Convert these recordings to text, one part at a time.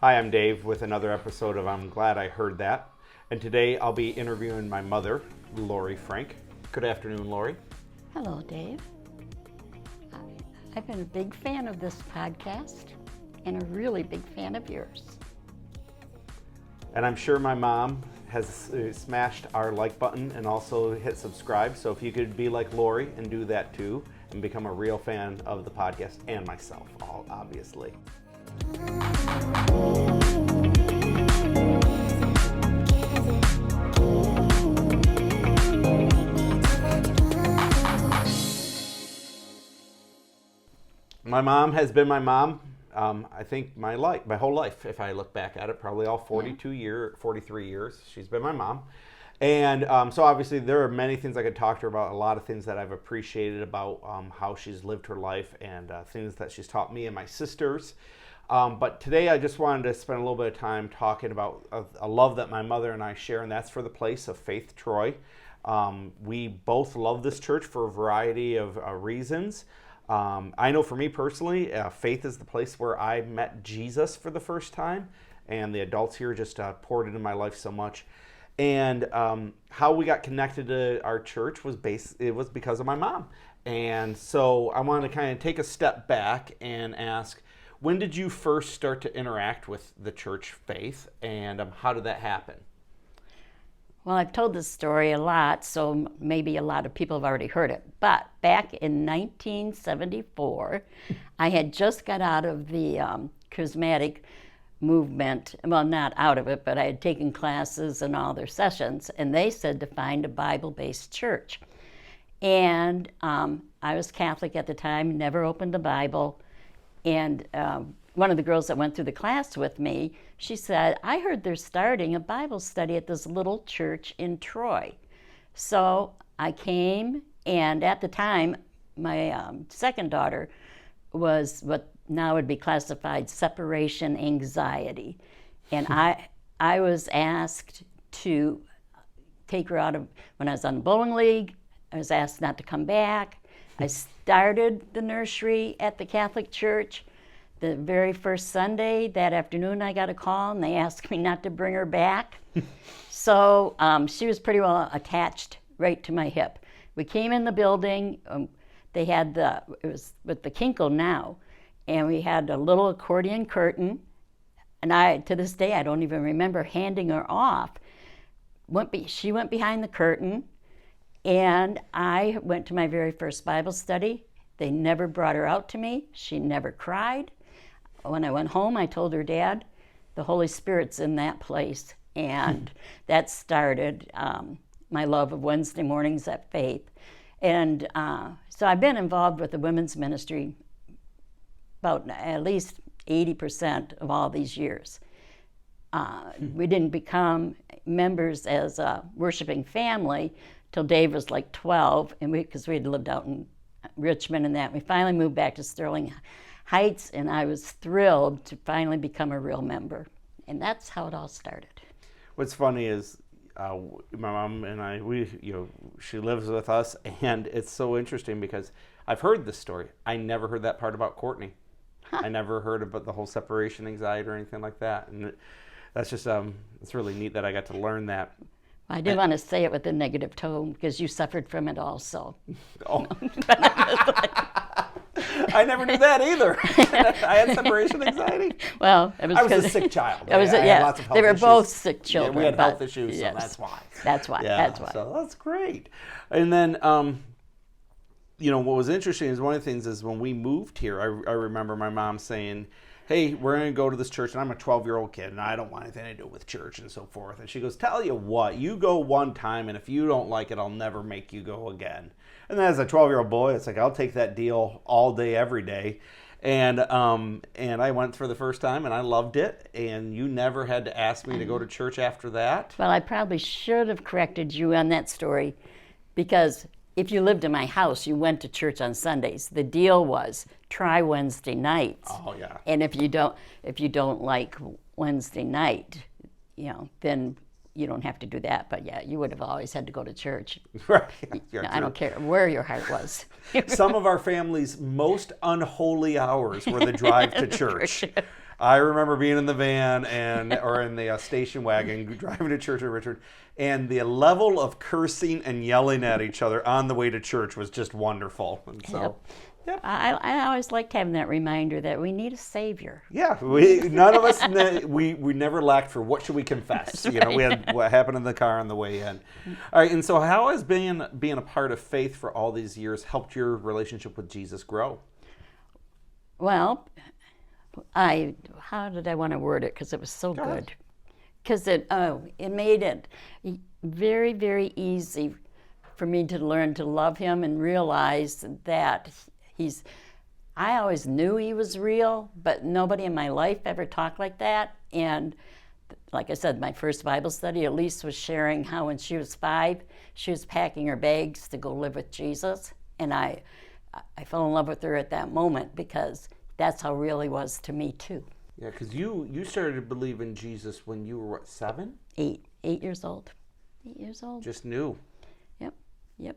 Hi, I'm Dave with another episode of I'm Glad I Heard That. And today I'll be interviewing my mother, Lorre Frank. Good afternoon, Lorre. Hello, Dave. I've been a big fan of this podcast and a really big fan of yours. And I'm sure my mom has smashed our like button and also hit subscribe. So if you could be like Lorre and do that too and become a real fan of the podcast and myself, all obviously. My mom has been my mom, I think my whole life, if I look back at it, probably all 43 years, she's been my mom. And so obviously there are many things I could talk to her about, a lot of things that I've appreciated about how she's lived her life and things that she's taught me and my sisters. But today I just wanted to spend a little bit of time talking about a love that my mother and I share, and that's for the place of Faith Troy. We both love this church for a variety of reasons. I know for me personally, Faith is the place where I met Jesus for the first time, and the adults here just poured into my life so much. And how we got connected to our church was because of my mom. And so I wanted to kind of take a step back and ask, when did you first start to interact with the church Faith, and how did that happen? Well, I've told this story a lot, so maybe a lot of people have already heard it. But back in 1974, I had just got out of the charismatic movement. Well, not out of it, but I had taken classes and all their sessions, and they said to find a Bible-based church. And I was Catholic at the time, never opened the Bible. And one of the girls that went through the class with me, she said, I heard they're starting a Bible study at this little church in Troy. So I came, and at the time, my second daughter was what now would be classified separation anxiety. And I was asked to take her out of, when I was on the bowling league, I was asked not to come back. I started the nursery at the Catholic Church. The very first Sunday, that afternoon, I got a call, and they asked me not to bring her back. So she was pretty well attached right to my hip. We came in the building. They had it was with the Kinkle now, and we had a little accordion curtain. And to this day, I don't even remember handing her off. She went behind the curtain, and I went to my very first Bible study. They never brought her out to me. She never cried. When I went home, I told her, Dad, the Holy Spirit's in that place. And that started my love of Wednesday mornings at Faith. And so I've been involved with the women's ministry about at least 80% of all these years. We didn't become members as a worshiping family till Dave was like 12, and because we had lived out in Richmond and that. We finally moved back to Sterling Heights, and I was thrilled to finally become a real member. And that's how it all started. What's funny is my mom and I, she lives with us, and it's so interesting because I've heard this story. I never heard that part about Courtney. I never heard about the whole separation anxiety or anything like that. And that's just, it's really neat that I got to learn that. I didn't want to say it with a negative tone because you suffered from it also. Oh. I never knew that either. I had separation anxiety. Well, I was a sick child. I had lots of health issues. They were both sick children. Yeah, we had health issues, so that's why. That's why. Yeah, that's why. So that's great. And then, what was interesting is one of the things is when we moved here, I remember my mom saying, hey, we're going to go to this church, and I'm a 12-year-old kid, and I don't want anything to do with church and so forth. And she goes, tell you what, you go one time, and if you don't like it, I'll never make you go again. And then as a 12-year-old boy, it's like, I'll take that deal all day, every day. And I went for the first time, and I loved it, and you never had to ask me to go to church after that. Well, I probably should have corrected you on that story, because if you lived in my house, you went to church on Sundays. The deal was try Wednesday nights. Oh yeah. And if you don't like Wednesday night, then you don't have to do that. But yeah, you would have always had to go to church. Right. I don't care where your heart was. Some of our family's most unholy hours were the drive to church. I remember being in the van or in the station wagon driving to church in Richmond, and the level of cursing and yelling at each other on the way to church was just wonderful. And so, Yep. I always liked having that reminder that we need a Savior. yeah, none of us we never lacked for what should we confess. You know, we had what happened in the car on the way in. All right, and so how has being a part of faith for all these years helped your relationship with Jesus grow? Well, how did I want to word it? Because it was so good. Because it made it very, very easy for me to learn to love him and realize that I always knew he was real, but nobody in my life ever talked like that. And like I said, my first Bible study, Elise was sharing how when she was 5, she was packing her bags to go live with Jesus. And I fell in love with her at that moment because that's how real he was to me too. Yeah, because you started to believe in Jesus when you were, what, 7? 8 years old. 8 years old. Just knew. Yep.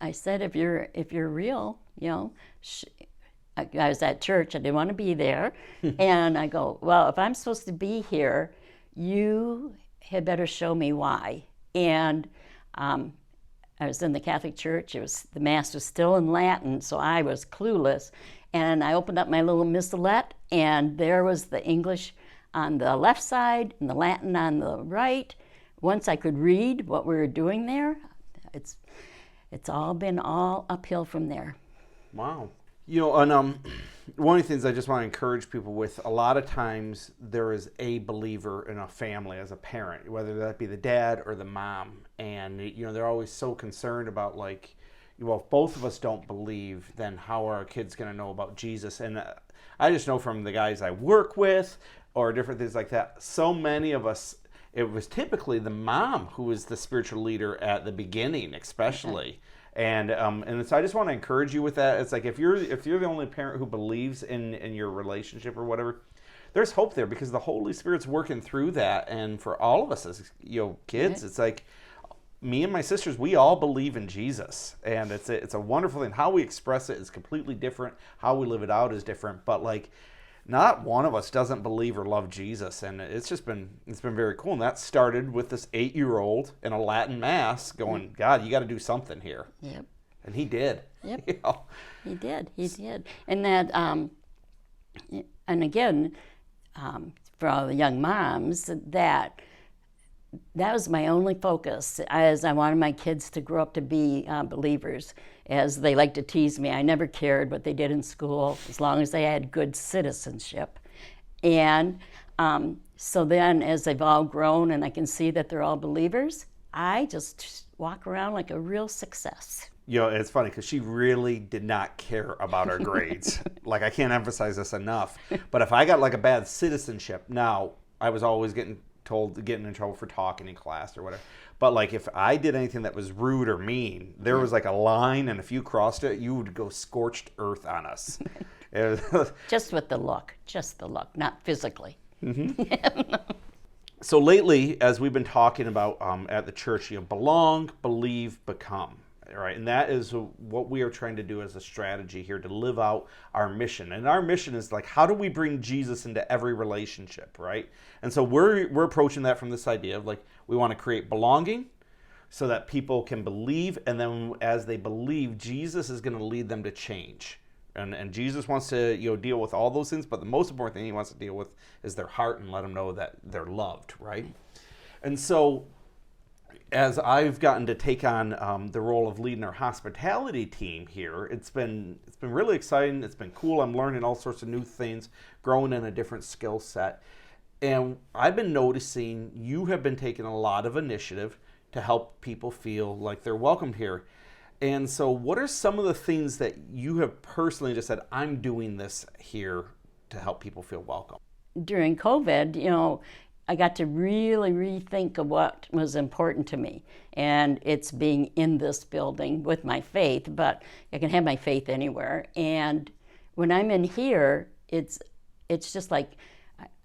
I said, if you're real, you know, I was at church. I didn't want to be there. And I go, well, if I'm supposed to be here, you had better show me why. And I was in the Catholic Church. The Mass was still in Latin, so I was clueless. And I opened up my little missalette, and there was the English on the left side and the Latin on the right. Once I could read what we were doing there, it's all been all uphill from there. Wow. You know, and one of the things I just want to encourage people with, a lot of times there is a believer in a family as a parent, whether that be the dad or the mom. And, you know, they're always so concerned about, like, well, if both of us don't believe, then how are our kids going to know about Jesus? And I just know from the guys I work with or different things like that, so many of us, it was typically the mom who was the spiritual leader at the beginning, especially. And so I just want to encourage you with that. It's like if you're the only parent who believes in your relationship or whatever, there's hope there because the Holy Spirit's working through that. And for all of us as kids, it's like me and my sisters, we all believe in Jesus, and it's a wonderful thing. How we express it is completely different. How we live it out is different. But like, not one of us doesn't believe or love Jesus, and it's been very cool. And that started with this 8-year-old in a Latin Mass going, God, you got to do something here. Yep. And he did. Yep. You know? He did. And that, and again, for all the young moms, that was my only focus, as I wanted my kids to grow up to be believers. As they like to tease me, I never cared what they did in school as long as they had good citizenship. And so then as they've all grown and I can see that they're all believers, I just walk around like a real success. You know, it's funny because she really did not care about her grades. Like, I can't emphasize this enough. But if I got like a bad citizenship, now I was always getting in trouble for talking in class or whatever. But like if I did anything that was rude or mean, there was like a line, and if you crossed it, you would go scorched earth on us. Just the look, not physically. Mm-hmm. So lately, as we've been talking about at the church, belong, believe, become. Right, and that is what we are trying to do as a strategy here to live out our mission. And our mission is like, how do we bring Jesus into every relationship, right? And so we're approaching that from this idea of like, we want to create belonging so that people can believe, and then as they believe, Jesus is going to lead them to change. And Jesus wants to deal with all those things, but the most important thing he wants to deal with is their heart and let them know that they're loved, right? And so as I've gotten to take on the role of leading our hospitality team here, it's been really exciting. It's been cool. I'm learning all sorts of new things, growing in a different skill set. And I've been noticing you have been taking a lot of initiative to help people feel like they're welcomed here. And so what are some of the things that you have personally just said, I'm doing this here to help people feel welcome? During COVID, I got to really rethink of what was important to me. And it's being in this building with my faith, but I can have my faith anywhere. And when I'm in here, it's just like,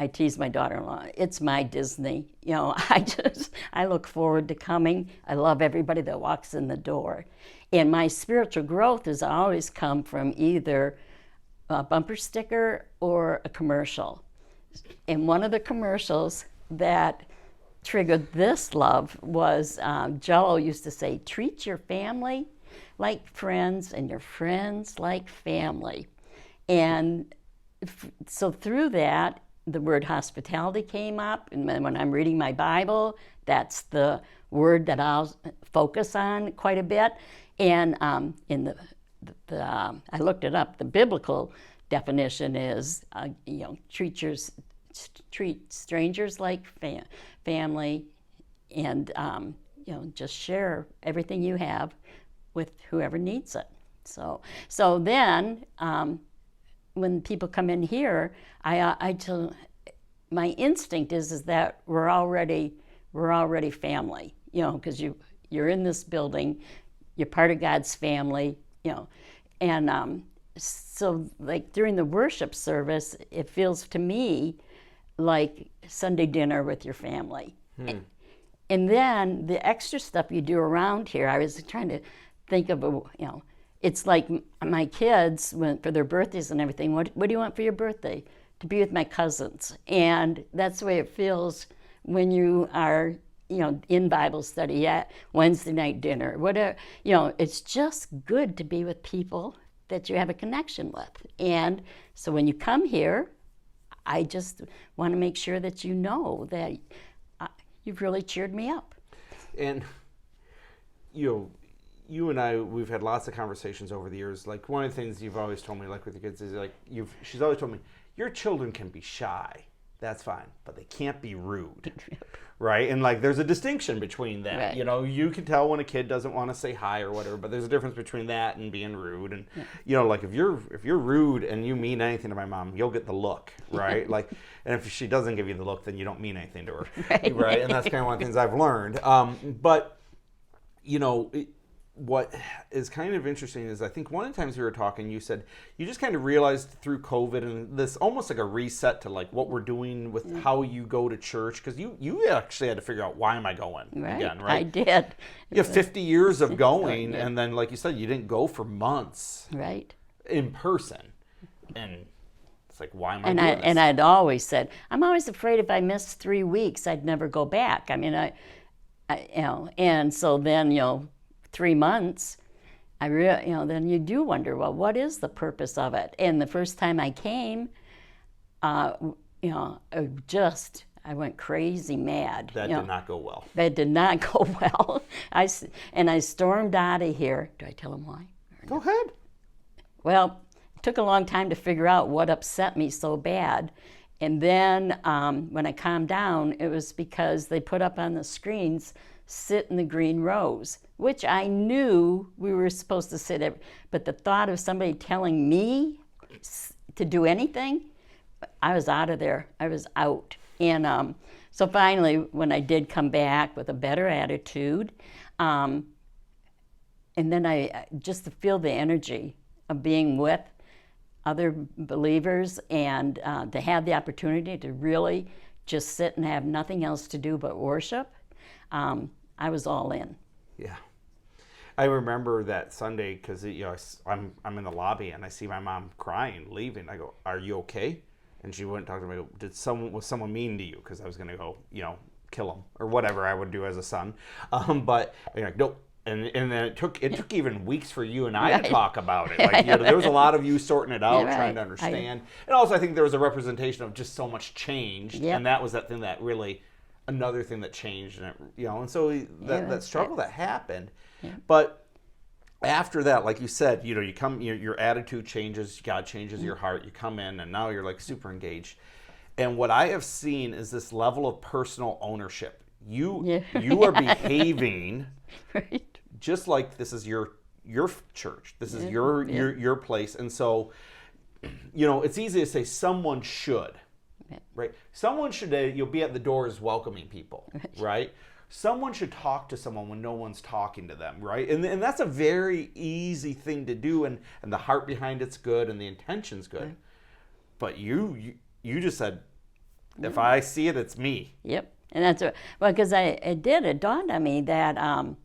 I tease my daughter-in-law, it's my Disney. I look forward to coming. I love everybody that walks in the door. And my spiritual growth has always come from either a bumper sticker or a commercial. And one of the commercials that triggered this love was Jello used to say, treat your family like friends and your friends like family. And so through that, the word hospitality came up. And when I'm reading my Bible, that's the word that I'll focus on quite a bit. And in I looked it up, the biblical definition is, treat strangers like family, and just share everything you have with whoever needs it. So then when people come in here, I tell, my instinct is that we're already family, because you're in this building, you're part of God's family, and so like during the worship service, it feels to me like Sunday dinner with your family. And then the extra stuff you do around here, I was trying to think of, it's like my kids, for their birthdays and everything, what do you want for your birthday? To be with my cousins. And that's the way it feels when you are, in Bible study, at Wednesday night dinner, whatever. It's just good to be with people that you have a connection with. And so when you come here, I just want to make sure that you know that you've really cheered me up. And, you and I, we've had lots of conversations over the years. Like, one of the things you've always told me, like with the kids, is like, she's always told me, your children can be shy. That's fine, but they can't be rude, right? And like, there's a distinction between that. Right. You can tell when a kid doesn't want to say hi or whatever, but there's a difference between that and being rude. And like if you're rude and you mean anything to my mom, you'll get the look, right? Like, and if she doesn't give you the look, then you don't mean anything to her, right? And that's kind of one of the things I've learned. But what is kind of interesting is, I think one of the times we were talking, you said you just kind of realized through COVID and this almost like a reset to like what we're doing with how you go to church, because you actually had to figure out, why am I going again, right? I did. You have 50 years of going, and then like you said, you didn't go for months, right, in person, and it's like, why am I doing this? And I'd always said, I'm always afraid if I missed 3 weeks, I'd never go back. I mean, and so then 3 months, then you do wonder, well, what is the purpose of it? And the first time I came, I went crazy mad. That did not go well. That did not go well. I stormed out of here. Do I tell them why? Go ahead. Well, it took a long time to figure out what upset me so bad. And then when I calmed down, it was because they put up on the screens, sit in the green rows, which I knew we were supposed to sit at, but the thought of somebody telling me to do anything, I was out of there. I was out. And so finally, when I did come back with a better attitude, and then I just to feel the energy of being with other believers, and to have the opportunity to really just sit and have nothing else to do but worship, I was all in. Yeah. I remember that Sunday because I'm in the lobby and I see my mom crying, leaving. I go, "Are you okay?" And she wouldn't talk to me. I go, was someone mean to you? Because I was going to go, kill him or whatever I would do as a son. But you're like, nope. And then it took even weeks for you and I to talk about it. Like, there was a lot of you sorting it out, trying to understand. And also, I think there was a representation of just so much change, and that was that thing that really, another thing that changed, and and so that struggle that happened. Yeah. But after that, like you said, you come, your attitude changes, God changes your heart. You come in, and now you're like super engaged. And what I have seen is this level of personal ownership. You are behaving just like this is your church. This is your place. And so, it's easy to say someone should, right? Someone should, you'll be at the doors welcoming people, right? Someone should talk to someone when no one's talking to them, right? And that's a very easy thing to do, and the heart behind it's good and the intention's good. Right. But you just said, if I see it, it's me. Yep. And that's because it dawned on me that I'm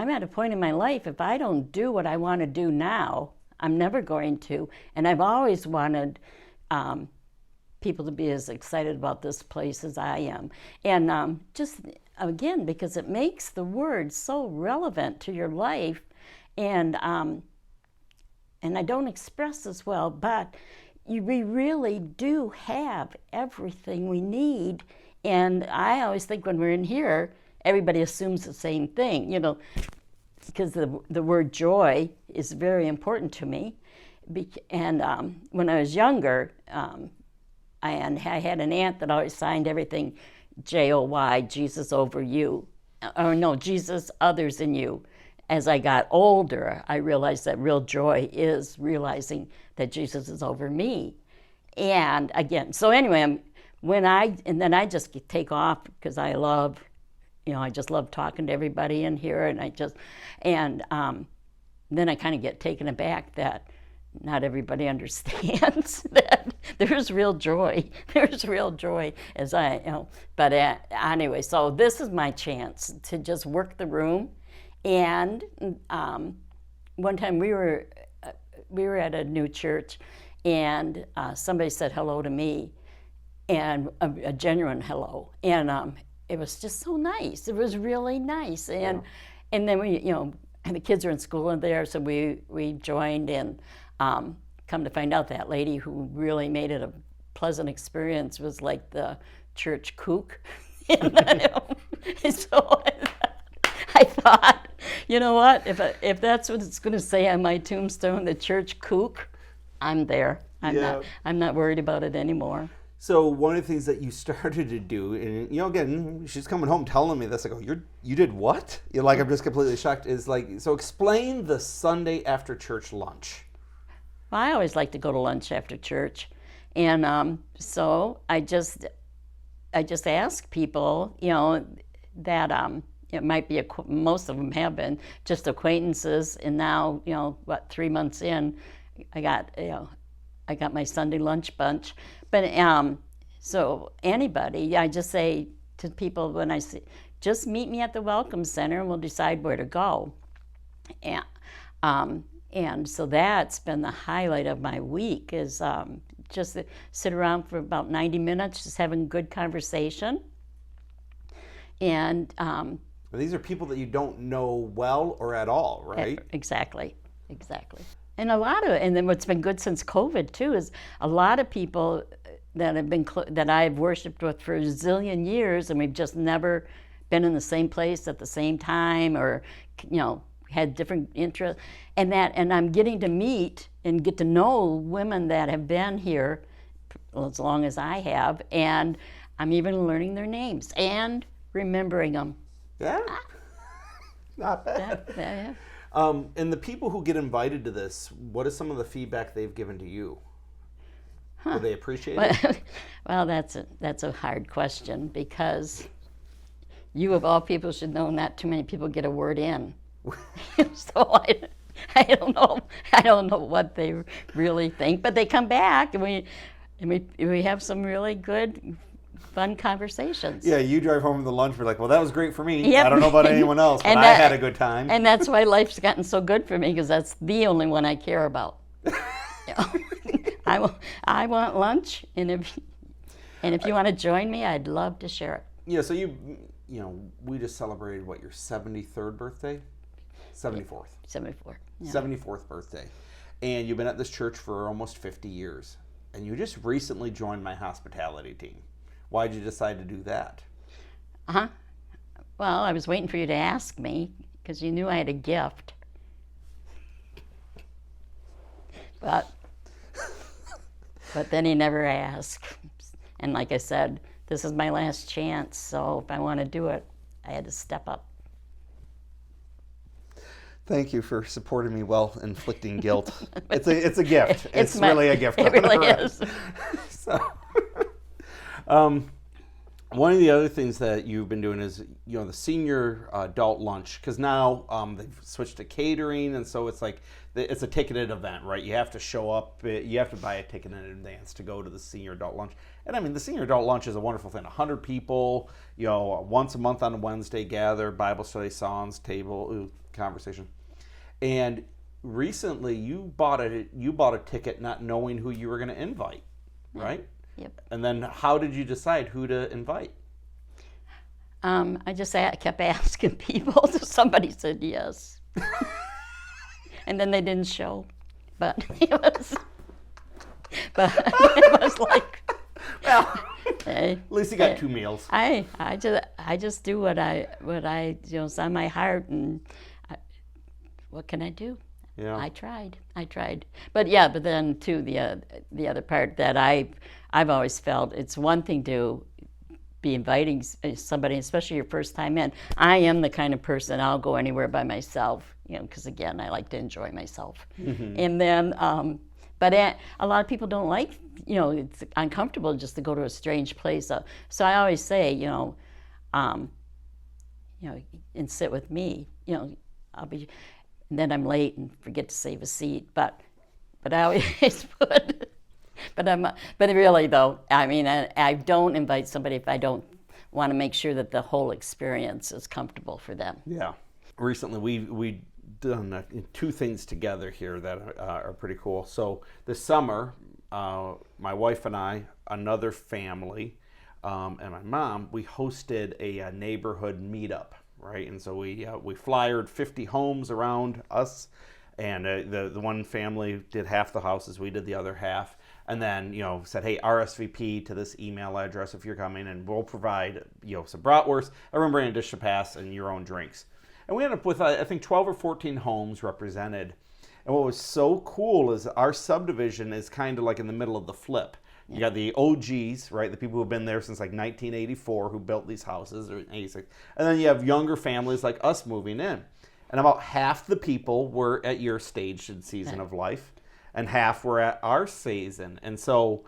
at a point in my life, if I don't do what I want to do now, I'm never going to. And I've always wanted people to be as excited about this place as I am. And just again, because it makes the word so relevant to your life, and I don't express as well, but we really do have everything we need. And I always think when we're in here, everybody assumes the same thing, because the word joy is very important to me. And when I was younger, I had an aunt that always signed everything Joy, Jesus over you, or no, Jesus, others in you. As I got older, I realized that real joy is realizing that Jesus is over me. And again, so anyway, then I just take off because I love, I just love talking to everybody in here, and then I kind of get taken aback that not everybody understands that there's real joy. There's real joy But anyway, so this is my chance to just work the room. And one time we were at a new church, and somebody said hello to me, and a genuine hello, and it was just so nice. It was really nice, and then and the kids are in school in there, so we joined, and come to find out that lady who really made it a pleasant experience was like the church kook. And so I thought, you know what? If that's what it's going to say on my tombstone, the church kook, I'm there. I'm not worried about it anymore. So one of the things that you started to do, and again, she's coming home telling me this. I go, you did what? I'm just completely shocked. Is so explain the Sunday after church lunch. Well, I always like to go to lunch after church, and so I just ask people, that it might be most of them have been just acquaintances, and now 3 months in, I got my Sunday lunch bunch. But so anybody, I just say to people when I see, just meet me at the Welcome Center and we'll decide where to go. And so that's been the highlight of my week, is just sit around for about 90 minutes, just having good conversation. And these are people that you don't know well or at all, right? Exactly. And and then what's been good since COVID too is a lot of people that I've worshipped with for a zillion years, and we've just never been in the same place at the same time, or had different interests, and I'm getting to meet and get to know women that have been here as long as I have, and I'm even learning their names and remembering them. Yeah, not bad. Yeah. And the people who get invited to this, what is some of the feedback they've given to you? Do they appreciate it? Well, that's a hard question, because you of all people should know not too many people get a word in. So I don't know what they really think, but they come back, and we have some really good, fun conversations. Yeah, you drive home from the lunch, we're like, well, that was great for me. Yep. I don't know about anyone else, but I had a good time. And that's why life's gotten so good for me, because that's the only one I care about. I want lunch, and if you want to join me, I'd love to share it. Yeah, so we just celebrated your 73rd birthday? 74th. 74. Yeah. 74th birthday. And you've been at this church for almost 50 years. And you just recently joined my hospitality team. Why did you decide to do that? Well, I was waiting for you to ask me, because you knew I had a gift. But then he never asked. And like I said, this is my last chance, so if I want to do it, I had to step up. Thank you for supporting me while inflicting guilt. It's a gift. It's really a gift. It really is. So, one of the other things that you've been doing is, the senior adult lunch, because now they've switched to catering, and so it's like it's a ticketed event, right? You have to show up, you have to buy a ticket in advance to go to the senior adult lunch. And I mean, the senior adult lunch is a wonderful thing. 100 people, once a month on a Wednesday gather, Bible study, songs, table, conversation. And recently you bought a ticket not knowing who you were going to invite, right? Yep. And then how did you decide who to invite? I kept asking people. Somebody said yes. And then they didn't show. But it was like, Well, hey, at least you got 2 meals. I just do what I is on my heart, and what can I do? Yeah. I tried. But yeah, but then too the other part that I've always felt, it's one thing to be inviting somebody, especially your first time in. I am the kind of person, I'll go anywhere by myself, because again, I like to enjoy myself. Mm-hmm. And then, but a lot of people don't like, it's uncomfortable just to go to a strange place. So I always say, and sit with me, I'll be, and then I'm late and forget to save a seat, but I always put. But really though, I mean, I don't invite somebody if I don't want to make sure that the whole experience is comfortable for them. Yeah. Recently, we done 2 things together here that are pretty cool. So this summer, my wife and I, another family, and my mom, we hosted a neighborhood meetup, right? And so we flyered 50 homes around us, and the one family did half the houses, we did the other half. And then, said, hey, RSVP to this email address if you're coming, and we'll provide, some bratwurst. Everyone bring a dish of pass and your own drinks. And we ended up with, I think, 12 or 14 homes represented. And what was so cool is our subdivision is kind of like in the middle of the flip. You got the OGs, right, the people who have been there since like 1984 who built these houses, or 86. And then you have younger families like us moving in. And about half the people were at your stage and season of life, and half were at our season. And so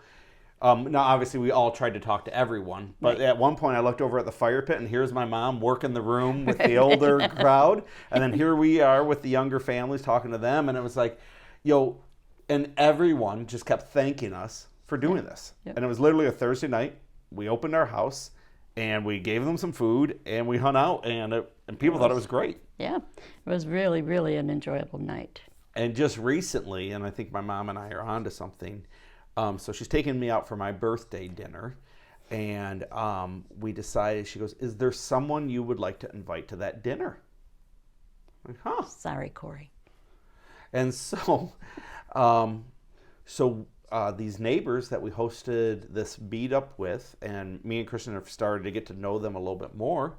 now obviously we all tried to talk to everyone, but at one point I looked over at the fire pit, and here's my mom working the room with the older crowd, and then here we are with the younger families talking to them, and it was like, and everyone just kept thanking us for doing this. Yep. And it was literally a Thursday night. We opened our house and we gave them some food and we hung out, and people thought it was great. Yeah, it was really, really an enjoyable night. And just recently, and I think my mom and I are onto something, so she's taking me out for my birthday dinner, and we decided, she goes, is there someone you would like to invite to that dinner? I'm like, Sorry, Corey. And so, these neighbors that we hosted this meetup with, and me and Kristen have started to get to know them a little bit more.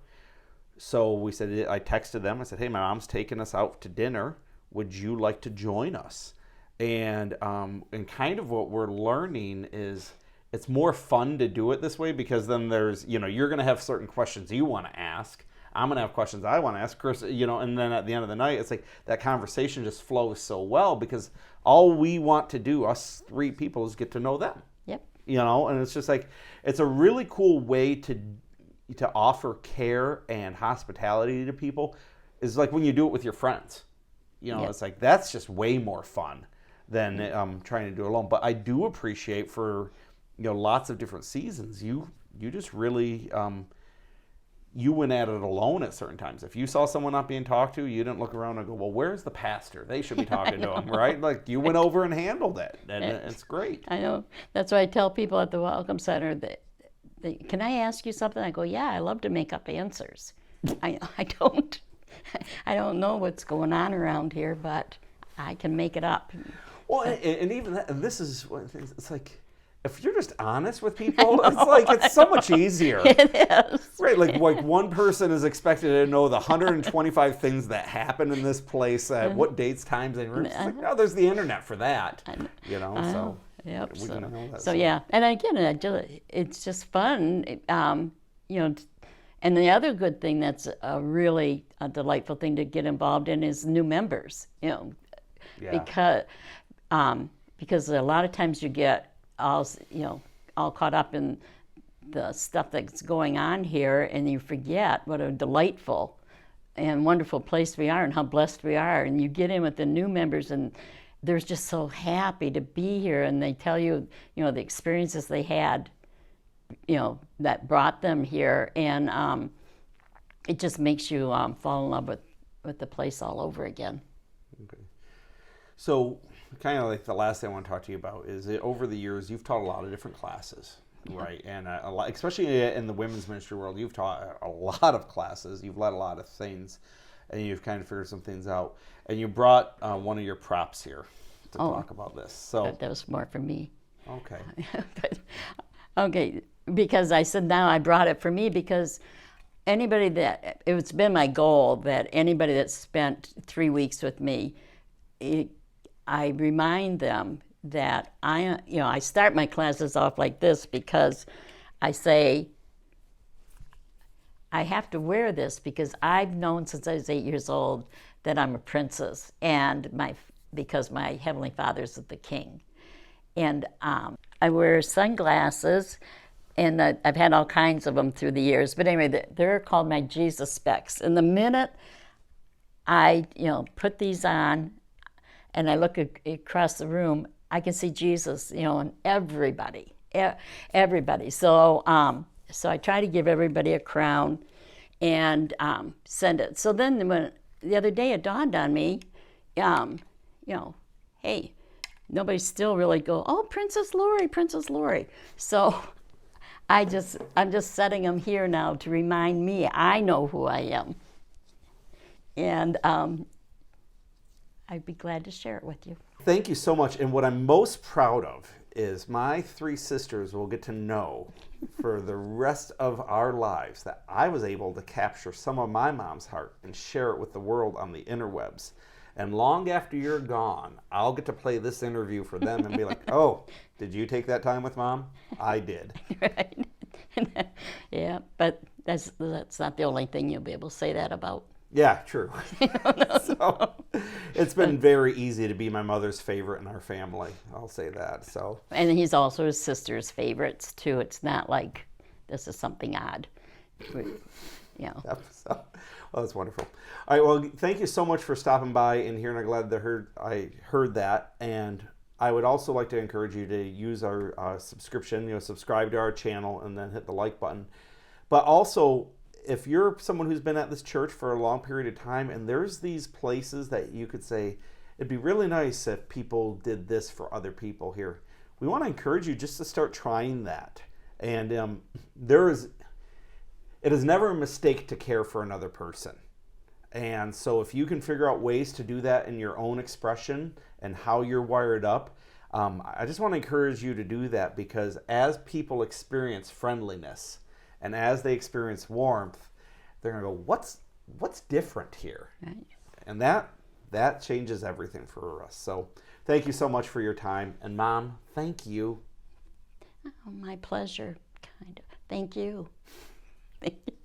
So we said, I texted them, I said, hey, my mom's taking us out to dinner. Would you like to join us? And kind of what we're learning is it's more fun to do it this way, because then there's, you're going to have certain questions you want to ask. I'm going to have questions I want to ask Chris, and then at the end of the night, it's like that conversation just flows so well, because all we want to do, us 3 people, is get to know them. Yep. And it's just like, it's a really cool way to offer care and hospitality to people. Is like when you do it with your friends. Yep. It's like, that's just way more fun than trying to do it alone. But I do appreciate for, lots of different seasons, you just really, you went at it alone at certain times. If you saw someone not being talked to, you didn't look around and go, well, where's the pastor? They should be talking to him, right? Like, you went over and handled it, and it's great. I know. That's why I tell people at the Welcome Center that, can I ask you something? I go, yeah, I love to make up answers. I don't know what's going on around here, but I can make it up. Well, and even that, and this is one of the things, it's like, if you're just honest with people, it's so much easier. It is. Right, like one person is expected to know the 125 things that happen in this place at what dates, times, and rooms. It's like, no, there's the internet for that. So yep. we can know that. So yeah, and again, it's just fun, and the other good thing that's a really delightful thing to get involved in is new members. Because a lot of times you get all caught up in the stuff that's going on here, and you forget what a delightful and wonderful place we are and how blessed we are. And you get in with the new members, and they're just so happy to be here, and they tell you, the experiences they had, that brought them here, and it just makes you fall in love with the place all over again. Okay. So kind of like the last thing I want to talk to you about is that over the years you've taught a lot of different classes, right? And a lot, especially in the women's ministry world, you've taught a lot of classes. You've led a lot of things, and you've kind of figured some things out. And you brought one of your props here to talk about this. So that was more for me. okay, But, okay, because I said now I brought it for me because it's been my goal that anybody that spent 3 weeks with me, I remind them that I start my classes off like this because I say I have to wear this because I've known since I was 8 years old that I'm a princess, and because my Heavenly Father's the King. And I wear sunglasses, and I've had all kinds of them through the years. But anyway, they're called my Jesus specs. And the minute I put these on and I look across the room, I can see Jesus, in everybody. So I try to give everybody a crown and send it. So then the other day it dawned on me, hey, nobody still really go, oh, Princess Lorre. So I'm just setting them here now to remind me I know who I am. And I'd be glad to share it with you. thank you so much. And what I'm most proud of is my 3 sisters will get to know for the rest of our lives that I was able to capture some of my mom's heart and share it with the world on the interwebs. And long after you're gone, I'll get to play this interview for them and be like, oh, did you take that time with Mom? I did. Right. Yeah, but that's not the only thing you'll be able to say that about. Yeah, true. So it's been very easy to be my mother's favorite in our family. I'll say that. So. And he's also his sister's favorites too. It's not like this is something odd. Yep, so, well, that's wonderful. All right, well, thank you so much for stopping by and here, and I'm glad that I heard that. And I would also like to encourage you to use our subscription, subscribe to our channel and then hit the like button. But also, if you're someone who's been at this church for a long period of time and there's these places that you could say, it'd be really nice if people did this for other people here, we want to encourage you just to start trying that. And it is never a mistake to care for another person. And so if you can figure out ways to do that in your own expression and how you're wired up, I just want to encourage you to do that, because as people experience friendliness and as they experience warmth, they're going to go, what's different here? Right. And that changes everything for us. So thank you so much for your time. And Mom, thank you. Oh, my pleasure, kind of. Thank you. Thank you.